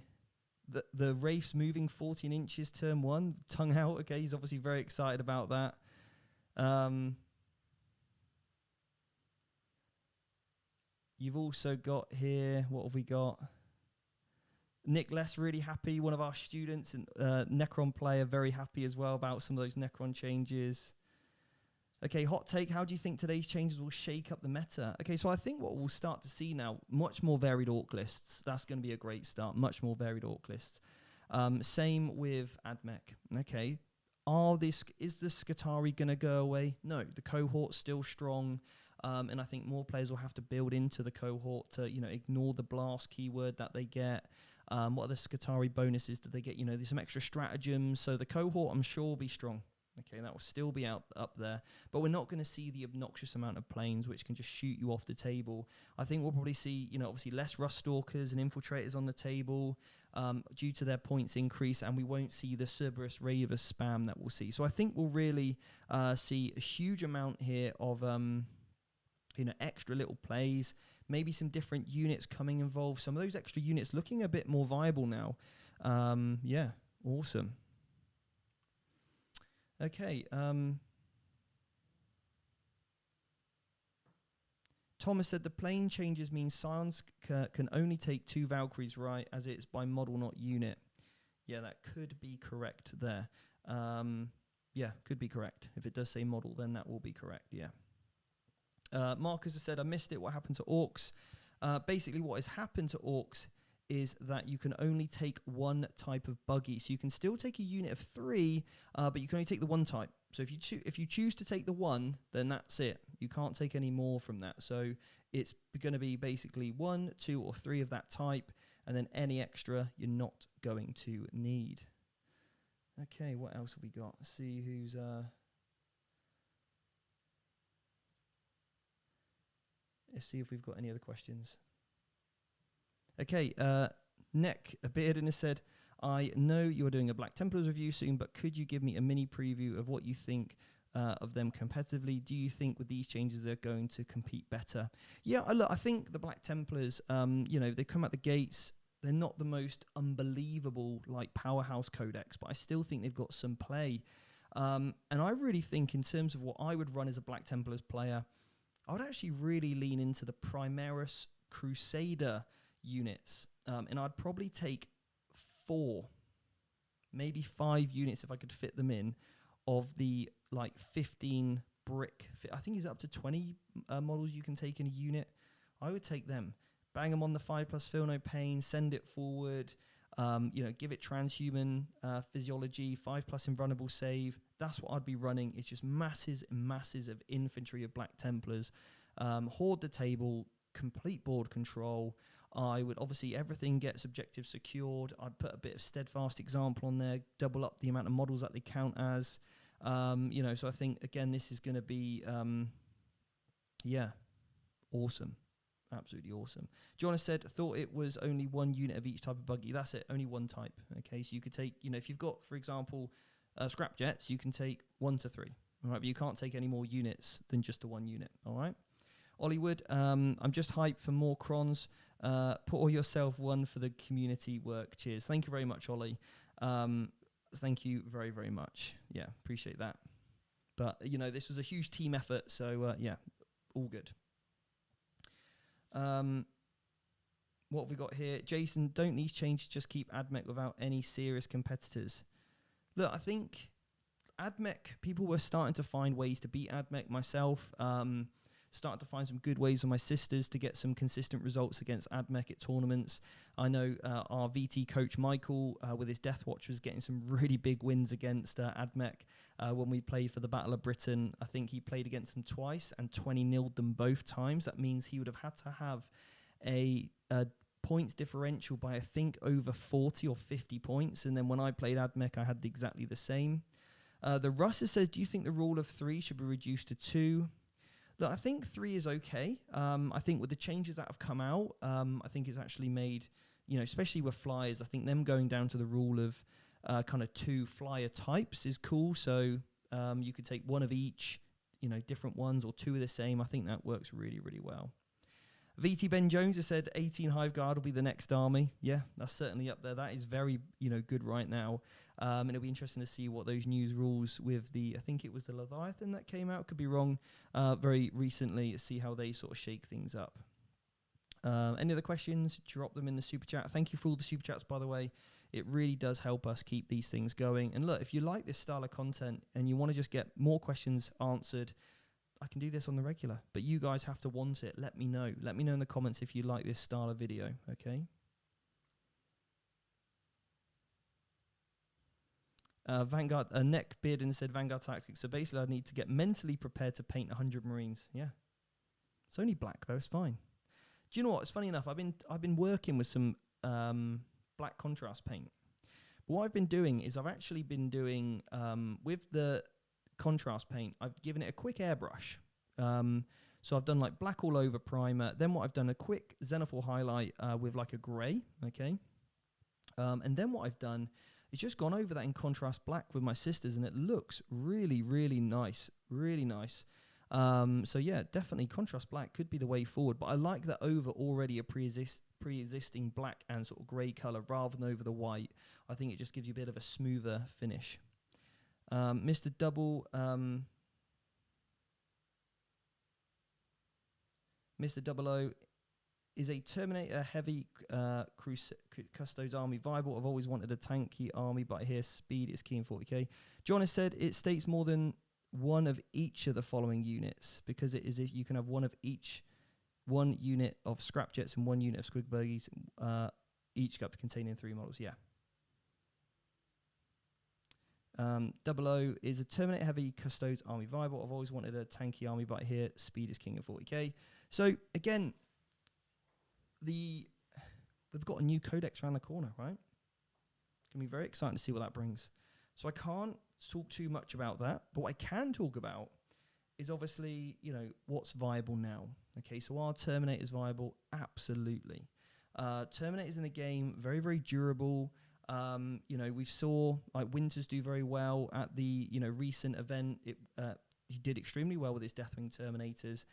Wraith's moving 14 inches turn 1, tongue out. Okay, he's obviously very excited about that. You've also got here, what have we got? Nick Less really happy, one of our students, and Necron player, very happy as well about some of those Necron changes. Okay, hot take, how do you think today's changes will shake up the meta? Okay, so I think what we'll start to see now, much more varied orc lists. That's going to be a great start, much more varied orc lists. Same with Admech. Okay, is the Skitarii going to go away? No, the cohort's still strong. And I think more players will have to build into the cohort to, ignore the blast keyword that they get. What are the Skitarii bonuses do they get? There's some extra stratagems. So the cohort, I'm sure, will be strong. Okay, that will still be up there. But we're not going to see the obnoxious amount of planes which can just shoot you off the table. I think we'll probably see, obviously less Rust Stalkers and Infiltrators on the table due to their points increase, and we won't see the Cerberus Raver spam that we'll see. So I think we'll really see a huge amount here of, extra little plays, maybe some different units coming involved. Some of those extra units looking a bit more viable now. Yeah. Awesome. Okay. Thomas said the plane changes mean Scions can only take 2 Valkyries, right, as it's by model, not unit. Yeah, that could be correct there. Yeah, could be correct. If it does say model, then that will be correct, yeah. Marcus has said, I missed it. What happened to orcs? Basically, what has happened to orcs is that you can only take 1 type of buggy. So you can still take a unit of 3, but you can only take the 1 type. So if you choose to take the 1, then that's it. You can't take any more from that. So it's going to be basically 1, 2, or 3 of that type, and then any extra you're not going to need. Okay, what else have we got? Let's see who's... Let's see if we've got any other questions. Okay, Neck Bearden has said, I know you're doing a Black Templars review soon, but could you give me a mini preview of what you think of them competitively? Do you think with these changes they're going to compete better? Yeah, look, I think the Black Templars, you know, they come out the gates. They're not the most unbelievable, like, powerhouse codex, but I still think they've got some play. And I really think in terms of what I would run as a Black Templars player, I would actually really lean into the Primaris Crusader units. And I'd probably take 4, maybe 5 units if I could fit them in, of the like 15 brick. I think it's up to 20 models you can take in a unit. I would take them, bang them on the 5+ feel no pain, send it forward, you know, give it transhuman physiology, 5+ invulnerable save. That's what I'd be running. It's just masses and masses of infantry of Black Templars. Hoard the table, complete board control. I would obviously everything gets objective secured. I'd put a bit of steadfast example on there, double up the amount of models that they count as. You know, so I think again this is going to be, yeah, awesome, absolutely awesome. Jonas said, thought it was only 1 unit of each type of buggy. That's it, only 1 type. Okay, so you could take, you know, if you've got, for example, scrap jets, you can take 1 to 3. All right, but you can't take any more units than just the 1 unit. All right. Ollywood, I'm just hyped for more crons. Put all yourself 1 for the community work. Cheers. Thank you very much, Ollie. Thank you very, very much. Yeah, appreciate that. But, you know, this was a huge team effort. So, yeah, all good. What have we got here? Jason, don't these changes just keep AdMech without any serious competitors? Look, I think AdMech, people were starting to find ways to beat AdMech. Myself, started to find some good ways with my sisters to get some consistent results against AdMech at tournaments. I know our VT coach Michael with his Death Watch was getting some really big wins against AdMech when we played for the Battle of Britain. I think he played against them twice and 20-0'd them both times. That means he would have had to have a points differential by I think over 40 or 50 points. And then when I played AdMech, I had exactly the same. The Russer says, do you think the rule of 3 should be reduced to 2? Look, I think 3 is okay. I think with the changes that have come out, I think it's actually made, you know, especially with flyers, I think them going down to the rule of kind of 2 flyer types is cool. So you could take 1 of each, you know, different ones, or 2 of the same. I think that works really, really well. VT Ben Jones has said 18 Hive Guard will be the next army. Yeah, that's certainly up there. That is very, you know, good right now. And it'll be interesting to see what those news rules with the, I think it was the Leviathan that came out, could be wrong, very recently, see how they sort of shake things up. Any other questions? Drop them in the super chat. Thank you for all the super chats, by the way. It really does help us keep these things going. And look, if you like this style of content and you want to just get more questions answered, I can do this on the regular, but you guys have to want it. Let me know. Let me know in the comments if you like this style of video, okay? Vanguard, Neck Bearden said Vanguard Tactics. So basically I need to get mentally prepared to paint 100 Marines. Yeah. It's only black though, it's fine. Do you know what? It's funny enough, I've been working with some black contrast paint. But what I've been doing is I've actually been doing, with the contrast paint, I've given it a quick airbrush. So I've done like black all over primer. Then what I've done, a quick Xenophor highlight with like a grey, okay? And then what I've done is just gone over that in contrast black with my sisters, and it looks really, really nice, really nice. So yeah, definitely contrast black could be the way forward, but I like that over already a pre-existing black and sort of grey colour rather than over the white. I think it just gives you a bit of a smoother finish. Mr. Double... Mr. Double O, is a Terminator heavy Custodes army viable? I've always wanted a tanky army, but I hear speed is key in 40k. John has said it states more than one of each of the following units, because it is you can have one of each, one unit of scrapjets and one unit of squig buggies, each cup containing 3 models. Yeah. Double O, is a Terminator heavy Custodes army viable? I've always wanted a tanky army, but I hear speed is king in 40k. So again, we've got a new codex around the corner, right? It's going to be very exciting to see what that brings. So I can't talk too much about that, but what I can talk about is obviously, you know, what's viable now. Okay, so are Terminators viable? Absolutely. Terminators in the game, very, very durable. You know, we saw like Winters do very well at the, you know, recent event. He did extremely well with his Deathwing Terminators.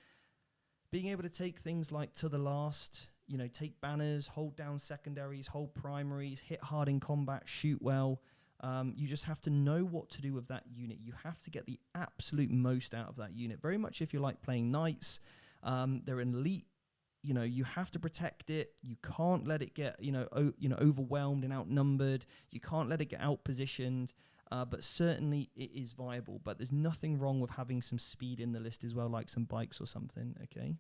Being able to take things like To the Last, you know, take banners, hold down secondaries, hold primaries, hit hard in combat, shoot well. You just have to know what to do with that unit. You have to get the absolute most out of that unit. Very much if you like playing knights, they're an elite. You know, you have to protect it. You can't let it get, overwhelmed and outnumbered. You can't let it get outpositioned. But certainly it is viable. But there's nothing wrong with having some speed in the list as well, like some bikes or something. Okay.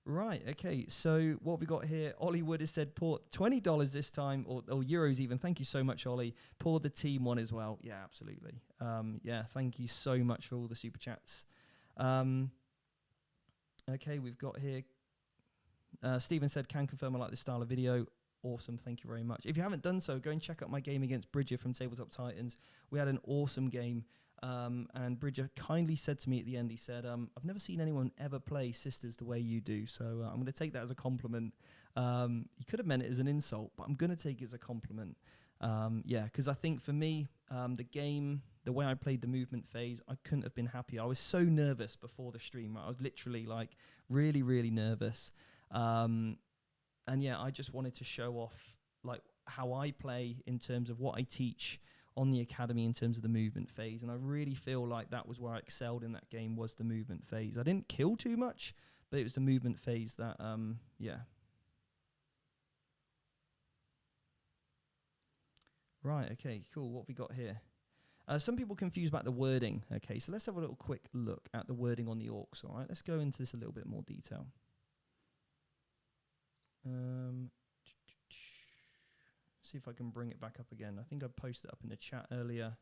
Right. Okay. So what we got here? Ollie Wood has said, "Pour $20 this time, or euros even." Thank you so much, Ollie. Pour the team one as well. Yeah, absolutely. Yeah. Thank you so much for all the super chats. Okay, we've got here. Stephen said, "Can confirm I like this style of video." Awesome, thank you very much. If you haven't done so, go and check out my game against Bridger from Tabletop Titans. We had an awesome game, and Bridger kindly said to me at the end, he said, "I've never seen anyone ever play Sisters the way you do, so I'm going to take that as a compliment." He could have meant it as an insult, but I'm going to take it as a compliment. Yeah, because I think for me, the game, the way I played the movement phase, I couldn't have been happier. I was so nervous before the stream. I was literally like really, really nervous. And yeah, I just wanted to show off like how I play in terms of what I teach on the academy in terms of the movement phase. And I really feel like that was where I excelled in that game, was the movement phase. I didn't kill too much, but it was the movement phase that, yeah. Right, okay, cool. What have we got here? Some people confuse about the wording. Okay, so let's have a little quick look at the wording on the orcs, all right? Let's go into this a little bit more detail. See if I can bring it back up again. I think I posted it up in the chat earlier.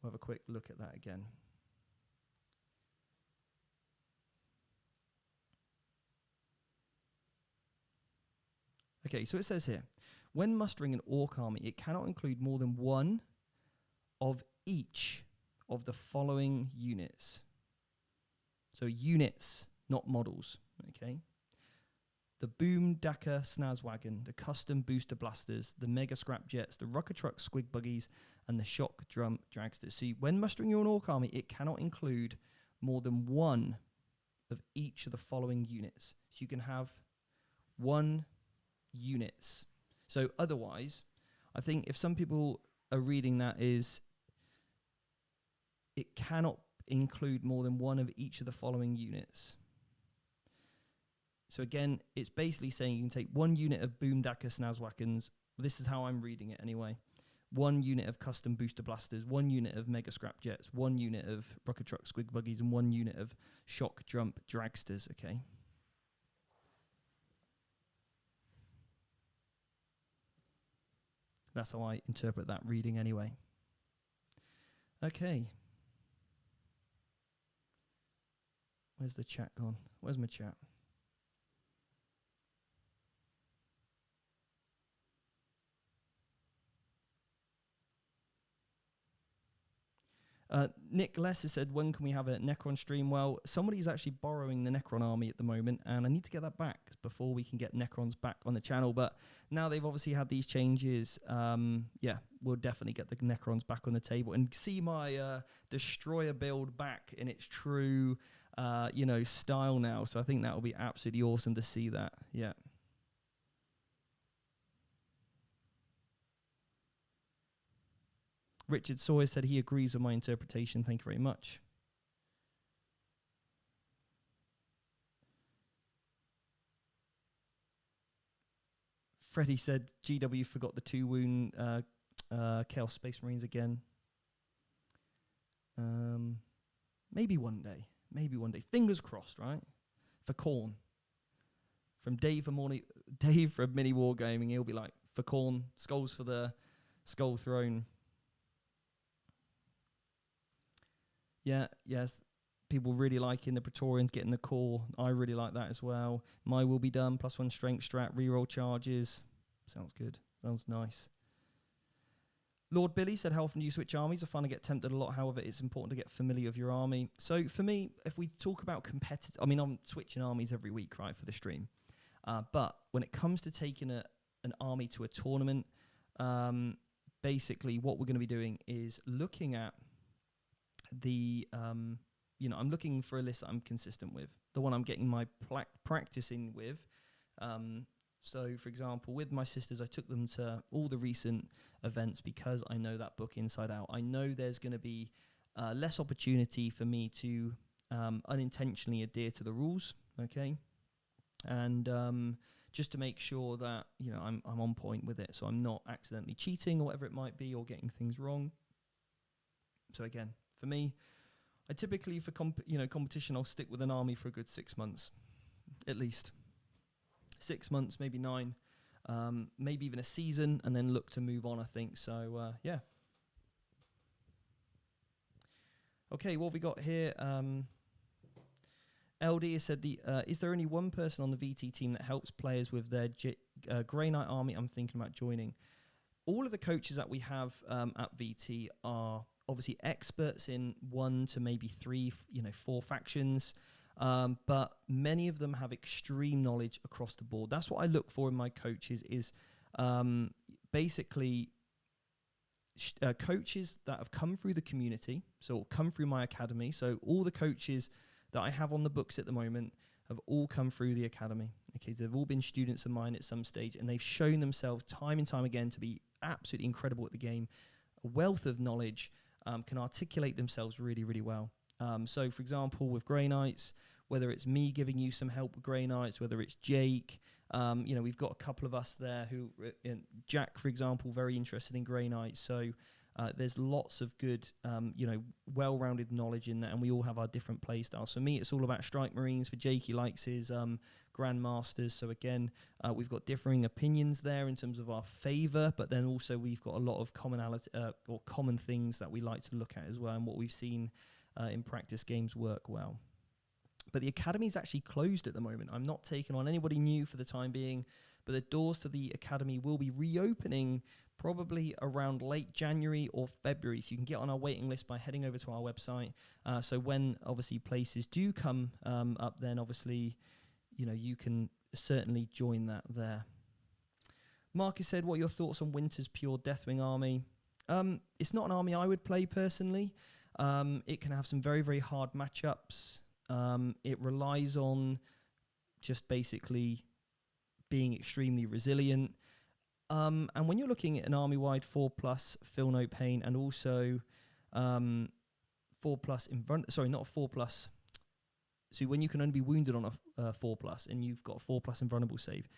We'll have a quick look at that again. Okay, so it says here, when mustering an orc army, it cannot include more than one of each of the following units. So units, not models, okay? The Boom Dakka Snazwagon, the Custom Booster Blasters, the Mega Scrap Jets, the Rucker Truck Squig Buggies, and the Shock Drum Dragsters. See, when mustering your orc army, it cannot include more than one of each of the following units. So you can have one units. So otherwise, I think if some people are reading that is, it cannot include more than one of each of the following units. So again, it's basically saying you can take one unit of Boom Dakka Snazwagons. This is how I'm reading it anyway. One unit of Custom Booster Blasters, one unit of Mega Scrap Jets, one unit of Rucker Truck Squig Buggies, and one unit of Shock Drum Dragsters, okay? That's how I interpret that reading anyway. Okay. Where's the chat gone? Where's my chat? Nick Lesser said, when can we have a Necron stream? Well, somebody's actually borrowing the Necron army at the moment, and I need to get that back before we can get Necrons back on the channel. But now they've obviously had these changes. Yeah, we'll definitely get the Necrons back on the table and see my Destroyer build back in its true, style now. So I think that will be absolutely awesome to see that. Yeah. Richard Sawyer said he agrees with my interpretation. Thank you very much. Freddie said GW forgot the 2 wound Chaos Space Marines again. Maybe one day. Maybe one day. Fingers crossed, right? For Khorne. From Dave from Mini Wargaming, he'll be like, for Khorne, skulls for the Skull Throne. Yeah, yes. People really liking the Praetorians getting the core. I really like that as well. My will be done. +1 strength strat, reroll charges. Sounds good. Sounds nice. Lord Billy said, how often do you switch armies? I find I get tempted a lot. However, it's important to get familiar with your army. So for me, if we talk about competitive, I mean, I'm switching armies every week, right, for the stream. But when it comes to taking an army to a tournament, basically what we're going to be doing is looking at the, I'm looking for a list that I'm consistent with, the one I'm getting my practicing with. So, for example, with my sisters, I took them to all the recent events because I know that book inside out. I know there's going to be less opportunity for me to unintentionally adhere to the rules, okay? And just to make sure that, I'm on point with it, so I'm not accidentally cheating or whatever it might be or getting things wrong. So again, for me, I typically, for competition, I'll stick with an army for a good 6 months, at least. 6 months, maybe 9, maybe even a season, and then look to move on, I think. So, yeah. Okay, what have we got here? LD has said, is there only one person on the VT team that helps players with their Grey Knight army? I'm thinking about joining. All of the coaches that we have at VT are obviously experts in 1 to maybe 3, 4 factions. But many of them have extreme knowledge across the board. That's what I look for in my coaches is basically coaches that have come through the community, so come through my academy. So all the coaches that I have on the books at the moment have all come through the academy. Okay, they've all been students of mine at some stage, and they've shown themselves time and time again to be absolutely incredible at the game, a wealth of knowledge, can articulate themselves really, really well. So, for example, with Grey Knights, whether it's me giving you some help with Grey Knights, whether it's Jake, we've got a couple of us there who, Jack, for example, very interested in Grey Knights. So there's lots of good, well-rounded knowledge in there, and we all have our different play styles. For me, it's all about Strike Marines. For Jake, he likes his Grandmasters. So again, we've got differing opinions there in terms of our favour, but then also we've got a lot of commonality or common things that we like to look at as well, and what we've seen in practice games work well. But the academy is actually closed at the moment. I'm not taking on anybody new for the time being, but the doors to the academy will be reopening probably around late January or February. So you can get on our waiting list by heading over to our website. So when obviously places do come up, then obviously, you can certainly join that there. Marcus said, what are your thoughts on Winter's Pure Deathwing army? It's not an army I would play personally. It can have some very, very hard matchups. It relies on just basically being extremely resilient. And when you're looking at an army-wide 4+, feel no pain, and also 4+ not a 4+. So when you can only be wounded on a 4+, and you've got a 4+ invulnerable save,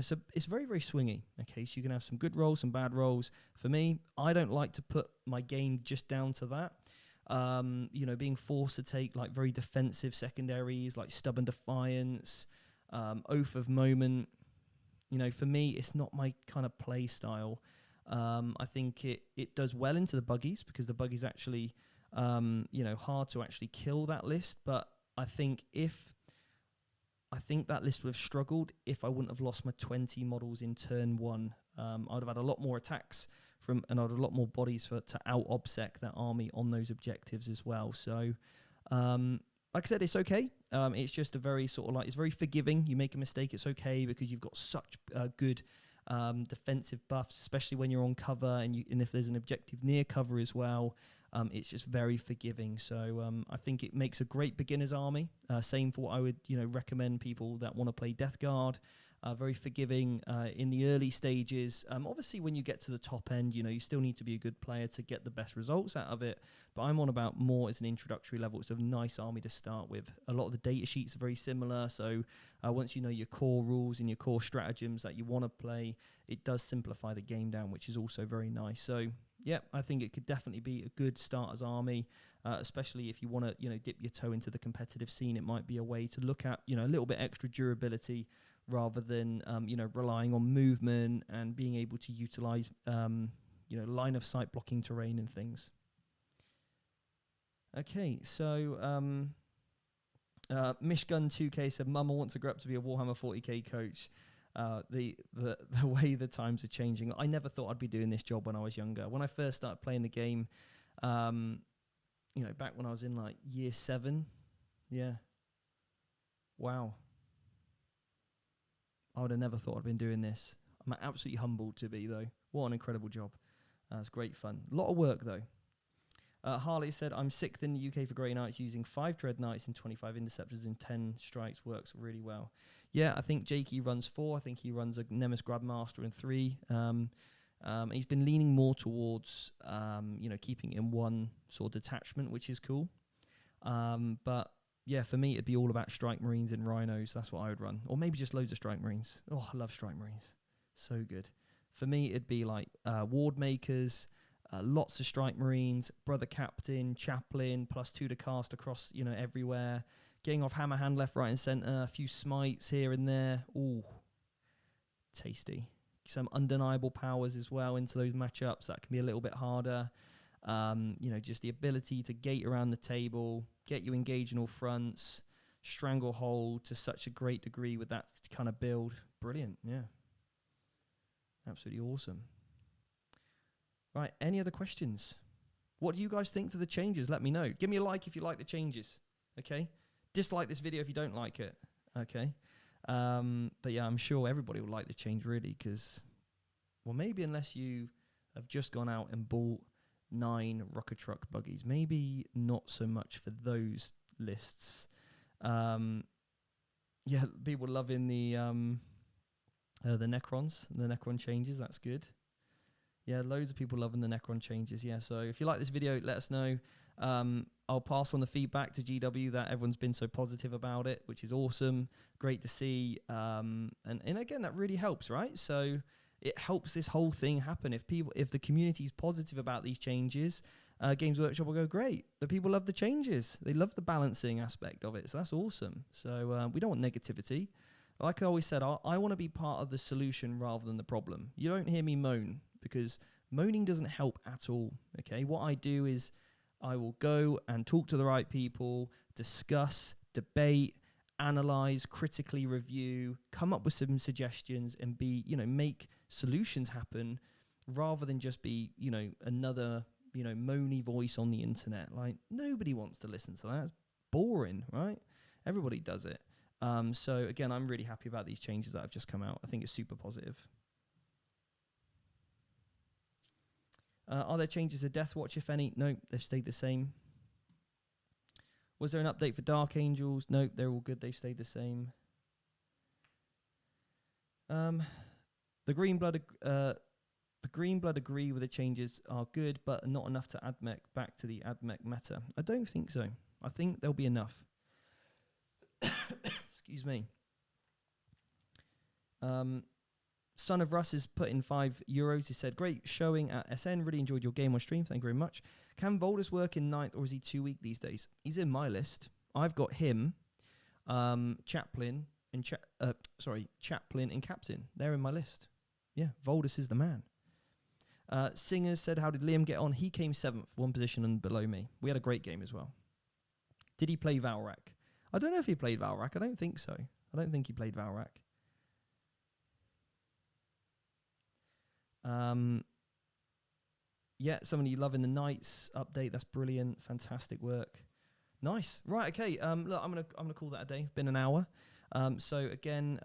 so it's very, very swingy. Okay, so you can have some good rolls, some bad rolls. For me, I don't like to put my game just down to that. Being forced to take like very defensive secondaries like Stubborn Defiance, Oath of Moment. For me, it's not my kind of play style. I think it does well into the buggies because the buggies actually, hard to actually kill that list. But I think that list would have struggled if I wouldn't have lost my 20 models in turn 1. I'd have had a lot more attacks and I'd have a lot more bodies to out-obsec that army on those objectives as well. So, like I said, it's okay. It's just a very sort of it's very forgiving. You make a mistake, it's okay because you've got such good defensive buffs, especially when you're on cover and if there's an objective near cover as well. It's just very forgiving. So I think it makes a great beginner's army. Same for what I would recommend people that want to play Death Guard. very forgiving in the early stages. Obviously, when you get to the top end, you still need to be a good player to get the best results out of it. But I'm on about more as an introductory level. It's a nice army to start with. A lot of the data sheets are very similar. So once you know your core rules and your core stratagems that you want to play, it does simplify the game down, which is also very nice. So yeah, I think it could definitely be a good starter's army, especially if you want to, dip your toe into the competitive scene. It might be a way to look at, a little bit extra durability rather than, relying on movement and being able to utilize, line of sight blocking terrain and things. Okay, so Mishgun2K said, Mum, I want to grow up to be a Warhammer 40k coach. The way the times are changing. I never thought I'd be doing this job when I was younger. When I first started playing the game, back when I was in like year 7, yeah. Wow. I would have never thought I'd been doing this. I'm absolutely humbled to be, though. What an incredible job. It's great fun. A lot of work, though. Harley said, I'm 6th in the UK for Grey Knights using 5 Dread Knights and 25 Interceptors and 10 Strikes works really well. Yeah, I think Jakey runs 4. I think he runs a Nemesis Grabmaster in 3. He's been leaning more towards, keeping it in one sort of detachment, which is cool. But yeah, for me, it'd be all about Strike Marines and Rhinos. That's what I would run. Or maybe just loads of Strike Marines. Oh, I love Strike Marines. So good. For me, it'd be like Ward Makers, lots of Strike Marines, Brother Captain, Chaplain, +2 to cast across, everywhere. Getting off Hammer Hand left, right, and centre. A few smites here and there. Ooh, tasty. Some undeniable powers as well into those matchups. That can be a little bit harder. Just the ability to gate around the table, get you engaged in all fronts, stranglehold to such a great degree with that kind of build. Brilliant, yeah. Absolutely awesome. Right, any other questions? What do you guys think to the changes? Let me know. Give me a like if you like the changes, okay? Dislike this video if you don't like it, okay? But yeah, I'm sure everybody will like the change, really, because, well, maybe unless you have just gone out and bought 9 rocket truck buggies, maybe not so much for those lists. Yeah, people loving the Necrons, the Necron changes. That's good. Yeah, loads of people loving the Necron changes. Yeah, so if you like this video, let us know. I'll pass on the feedback to GW that everyone's been so positive about it, which is awesome. Great to see. And again, that really helps, right? So it helps this whole thing happen. If the community is positive about these changes, Games Workshop will go, great. The people love the changes. They love the balancing aspect of it. So that's awesome. So we don't want negativity. Like I always said, I want to be part of the solution rather than the problem. You don't hear me moan, because moaning doesn't help at all. Okay, what I do is I will go and talk to the right people, discuss, debate, analyze, critically review, come up with some suggestions, and make solutions happen rather than just be, another, moany voice on the internet. Like, nobody wants to listen to that. It's boring, right? Everybody does it. So again, I'm really happy about these changes that have just come out. I think it's super positive. Are there changes to Death Watch, if any? No, they've stayed the same. Was there an update for Dark Angels? No, they're all good. They've stayed the same. The Green Blood agree with the changes are good, but not enough to add Mech back to the add Mech meta. I don't think so. I think there'll be enough. Excuse me. Son of Russ has put in €5. He said, great showing at SN. Really enjoyed your game on stream. Thank you very much. Can Voldus work in 9th, or is he too weak these days? He's in my list. I've got him, Chaplain, and Chaplain and Captain. They're in my list. Yeah, Voldus is the man. Singers said, how did Liam get on? He came 7th, 1 position and below me. We had a great game as well. Did he play Valrak? I don't know if he played Valrak. I don't think so. I don't think he played Valrak. Yeah, somebody loving the Knights update. That's brilliant. Fantastic work. Nice. Right, okay. Look, I'm gonna call that a day. Been an hour. So again,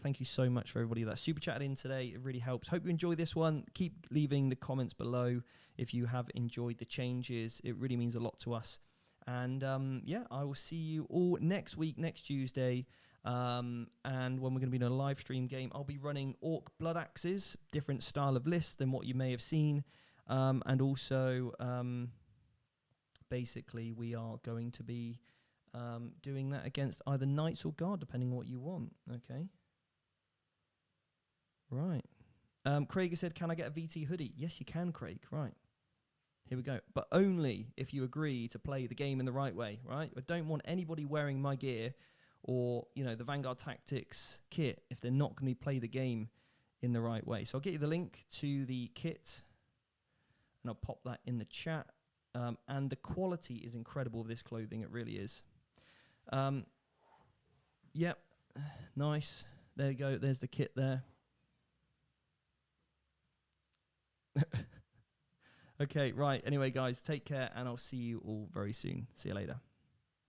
thank you so much for everybody that super chatted in today. It really helps. Hope you enjoy this one. Keep leaving the comments below if you have enjoyed the changes. It really means a lot to us. And yeah, I will see you all next week, next Tuesday. And when we're going to be doing a live stream game, I'll be running Orc Blood Axes, different style of list than what you may have seen. And also, basically, we are going to be doing that against either Knights or Guard, depending on what you want. Okay. Right. Craig has said, can I get a VT hoodie? Yes, you can, Craig. Right. Here we go. But only if you agree to play the game in the right way, right? I don't want anybody wearing my gear or, you know, the Vanguard Tactics kit if they're not going to play the game in the right way. So I'll get you the link to the kit, and I'll pop that in the chat. And the quality is incredible of this clothing. It really is. Yep. Nice. There you go. There's the kit there. Okay, right. Anyway, guys, take care, and I'll see you all very soon. See you later.